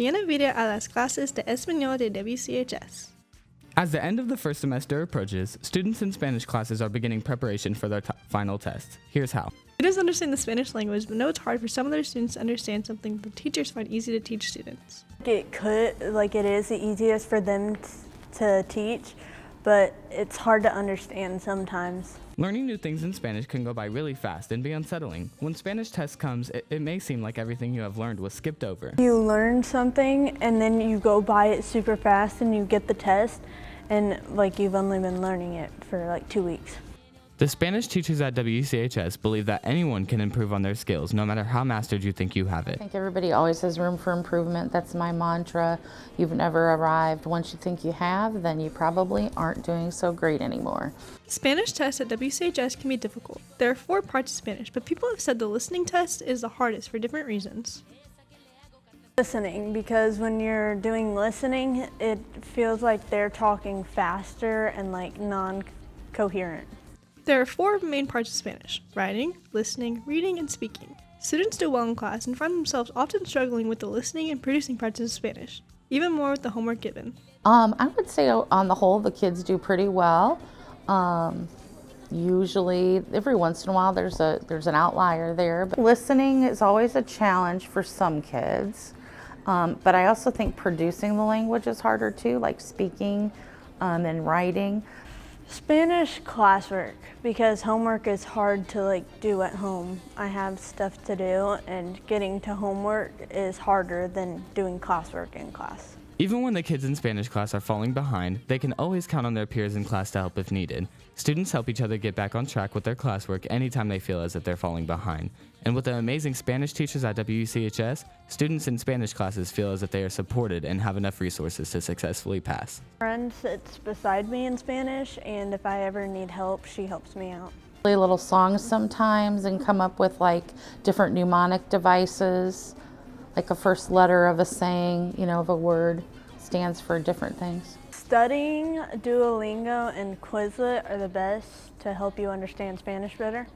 Bienvenida a las clases de español de WCHS. As the end of the first semester approaches, students in Spanish classes are beginning preparation for their final tests. Here's how. Students understand the Spanish language, but know it's hard for some of their students to understand something the teachers find easy to teach students. It is the easiest for them to teach, but it's hard to understand sometimes. Learning new things in Spanish can go by really fast and be unsettling. When Spanish test comes, it may seem like everything you have learned was skipped over. You learn something and then you go by it super fast and you get the test and you've only been learning it for 2 weeks. The Spanish teachers at WCHS believe that anyone can improve on their skills, no matter how mastered you think you have I it. think everybody always has room for improvement. That's my mantra. You've never arrived. Once you think you have, then you probably aren't doing so great anymore. Spanish tests at WCHS can be difficult. There are 4 parts of Spanish, but people have said the listening test is the hardest for different reasons. Listening, because when you're doing listening, it feels like they're talking faster and non-coherent. There are 4 main parts of Spanish: writing, listening, reading, and speaking. Students do well in class and find themselves often struggling with the listening and producing parts of Spanish, even more with the homework given. I would say on the whole, the kids do pretty well. Usually, every once in a while, there's an outlier there. But listening is always a challenge for some kids. But I also think producing the language is harder too, like speaking and writing. Spanish classwork, because homework is hard to do at home. I have stuff to do and getting to homework is harder than doing classwork in class. Even when the kids in Spanish class are falling behind, they can always count on their peers in class to help if needed. Students help each other get back on track with their classwork anytime they feel as if they're falling behind. And with the amazing Spanish teachers at WCHS, students in Spanish classes feel as if they are supported and have enough resources to successfully pass. My friend sits beside me in Spanish, and if I ever need help, she helps me out. Play little songs sometimes and come up with different mnemonic devices, like a first letter of a saying, of a word stands for different things. Studying Duolingo and Quizlet are the best to help you understand Spanish better.